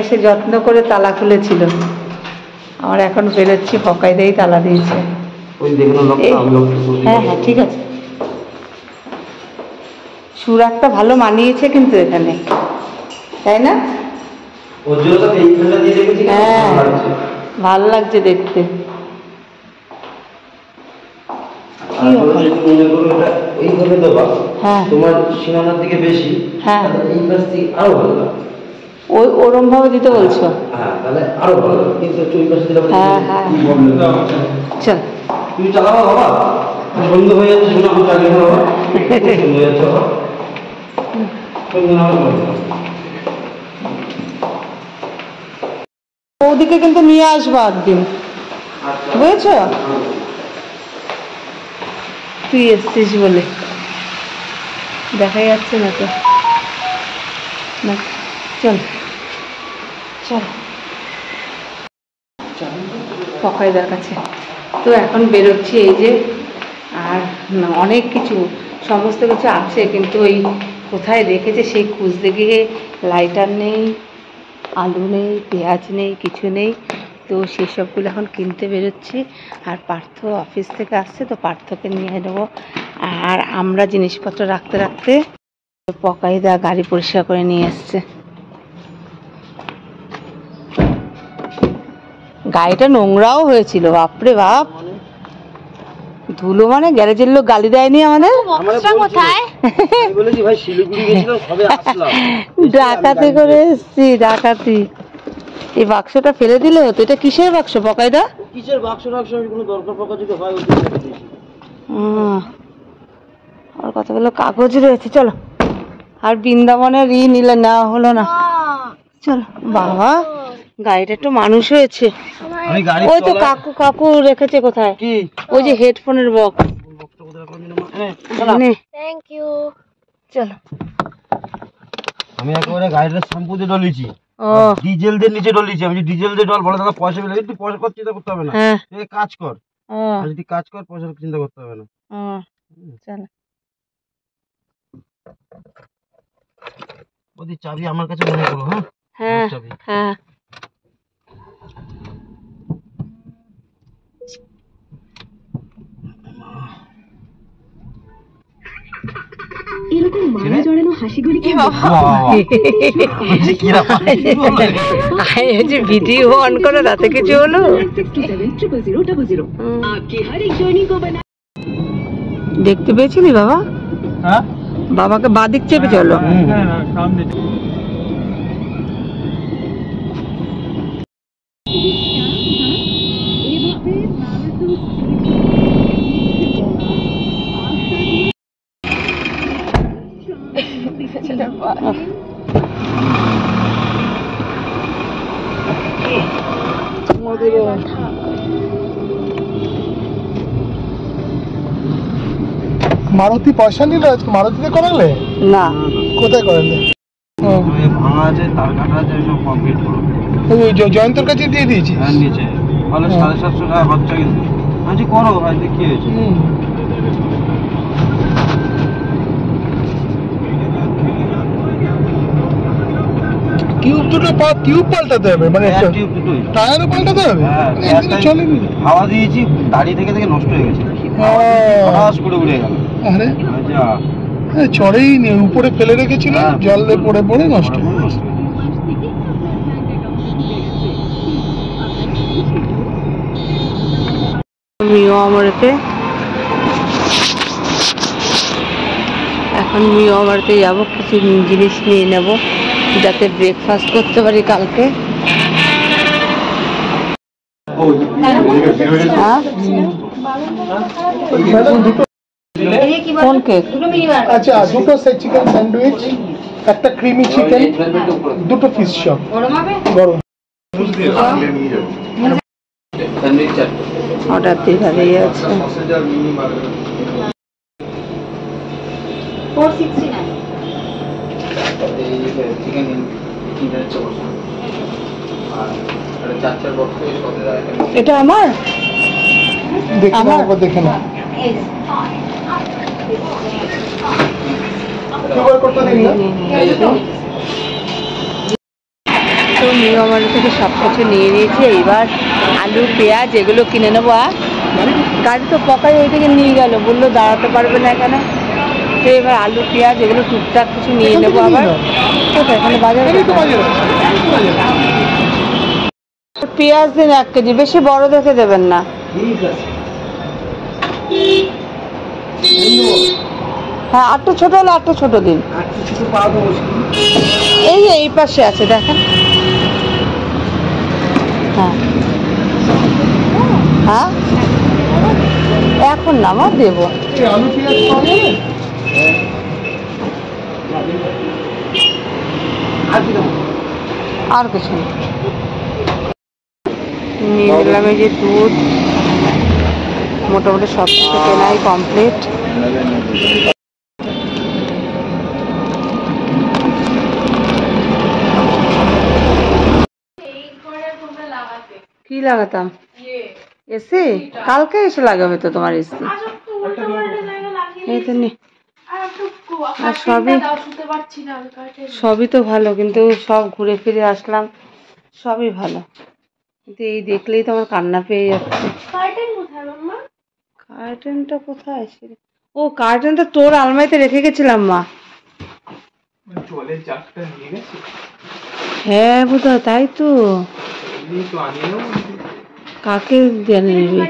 এসে যত্ন করে তালা খুলেছিল, আমার এখন বেরোচ্ছি, পকাইদাই তালা দিয়েছে। হ্যাঁ হ্যাঁ ঠিক আছে। সুরাকটা ভালো মানিয়েছে কিন্তু এখানে, তাই না? হ্যাঁ ভালো লাগছে দেখতে। ওরম ভাবে দিতে বলছো? হ্যাঁ হ্যাঁ চল তুমি চালাবো বাবা, বন্ধ হয়ে যাচ্ছে। ওদিকে কিন্তু নিয়ে আসবো একদিন, বুঝেছ? তুই এসছিস বলে দেখা যাচ্ছে না তো। না চল চল পকাইদার কাছে। তো এখন বেরোচ্ছি, এই যে আর অনেক কিছু সমস্ত কিছু আছে, কিন্তু ওই কোথায় রেখেছে সেই খুঁজতে গিয়ে লাইটার নেই, আলু নেই, পেঁয়াজ নেই, কিছু নেই। তো সেসবগুলো এখন কিনতে বেরোচ্ছি। আর পার্থ অফিস থেকে আসছে, তো পার্থকে নিয়ে নেবো। আর আমরা জিনিসপত্র রাখতে রাখতে পকাইদা গাড়ি পরিষ্কার করে নিয়ে এসছে। গাড়িটা নোংরাও হয়েছিল, বাপরে বাপ, ধুলো মানে গ্যারেজের লোক গালি দেয়নি আমাদের। ডাকাতি করে এসছি, ডাকাতি। এই বাক্সটা ফেলে দিলে হতো। এটা কিসের বাক্স পকাইদা? কিসের বাক্স? কোনো দরকার পকা যদি হয় আর কতগুলো কাগজ রয়েছে। চলো, আর বৃন্দাবনের নিলে নেওয়া হলো না। চলো বাবা, গাড়িটা একটু মানুষ হয়েছে। ওই তো কাকু কাকু রেখেছে কোথায়, ওই যে হেডফোনের বক্স। Thank you. চলো, আমি একেবারে গাড়িটা শ্যাম্পু দিয়ে ডলিয়েছি, ডিজেল দিয়ে নিচে ডলিয়েছি। আমি ডিজেল দিয়ে ডল বলে দাদা পয়সা পেলে তুই পয়সা চিন্তা করতে হবে না, কাজ কর, যদি কাজ কর পয়সা চিন্তা করতে হবে না। চলো, ওদি চাবি আমার কাছে মনে করো। হ্যাঁ হ্যাঁ এরকম মারা জড়ানো হাসিগুলি কি ভিডিও অন করে রাতে কিছু হলো। দেখতে পেয়েছিলি বাবা? বাবাকে বাদিক চেপে চলো। মারুতি পয়সা নিল আজকে? মারুতিতে করালে না? কোথায় করালে? ভাঙা আছে, তার কাটা আছে, সব কমপ্লিট করো। ওই জয়ন্তর কাছে দিয়ে দিয়েছি। হ্যাঁ নিচে বলে 750 টাকা খরচা, কিন্তু আজকে করো ভাই, কি হয়েছে? টিউব দুটো টিউব পাল্টাতে হবে, মানে টিউব দুটোই, টায়ারও পাল্টাতে হবে। চলেনি, হাওয়া দিয়েছি, দাঁড়িয়ে থেকে থেকে নষ্ট হয়ে গেছে, হঠাৎ করে উড়ে গেল। আরে চড়েই নেই, উপরে ফেলে রেখেছিল, জলে পড়ে পড়ে নষ্ট। মিও আমারতে এখন মিও আমারতে যাবো, কিছু জিনিস নিয়ে নেব যাতে ব্রেকফাস্ট করতে পারি কালকে। কোন কেক? আচ্ছা, দুটো চিকেন স্যান্ডউইচ, একটা ক্রিমি চিকেন, দুটো ফিশ চপ গরম। অর্ডার দিয়ে ভালোই আছে। 469 এটা আমার দেখে না তো নিয়মারি থেকে সব কিছু নিয়ে নিয়েছি। এইবার আলু পেঁয়াজ এগুলো কিনে নেবো। আর গাড়ি তো পকাই ওইদিকে নিয়ে গেল, বললো দাঁড়াতে পারবে না এখানে। তো এবার আলু পেঁয়াজ এগুলো টুকটাক কিছু নিয়ে নেবো। আবার কোথায়? এখানে বাজারে পেঁয়াজ দিন 1 কেজি, বেশি বড় দেখে দেবেন না। হ্যাঁ, আটটু ছোট হলে আটটু ছোট দিন। এই পাশে আছে দেখেন। হ্যাঁ হ্যাঁ, এখন না মা, দেবো। আর কিছু নিয়ে নিলাম। এই যে দুধ, মোটামুটি সব কিছু কেনাই কমপ্লিট। কি লাগাতাম? এসি কালকে এসে লাগাবে তো তোমার এসি। এই তো নেই। আর সবই তো ভালো, কিন্তু সব ঘুরে ফিরে আসলাম, সবই ভালো, কিন্তু এই দেখলেই তো আমার কান্না পেয়ে যাচ্ছে। কার্টেনটা কোথায়? ও, কার্টেনটা তোর আলমারিতে রেখে গেছিলাম মা। হ্যাঁ বোধহয়, তাই তো। কাকে জেনে নিবি?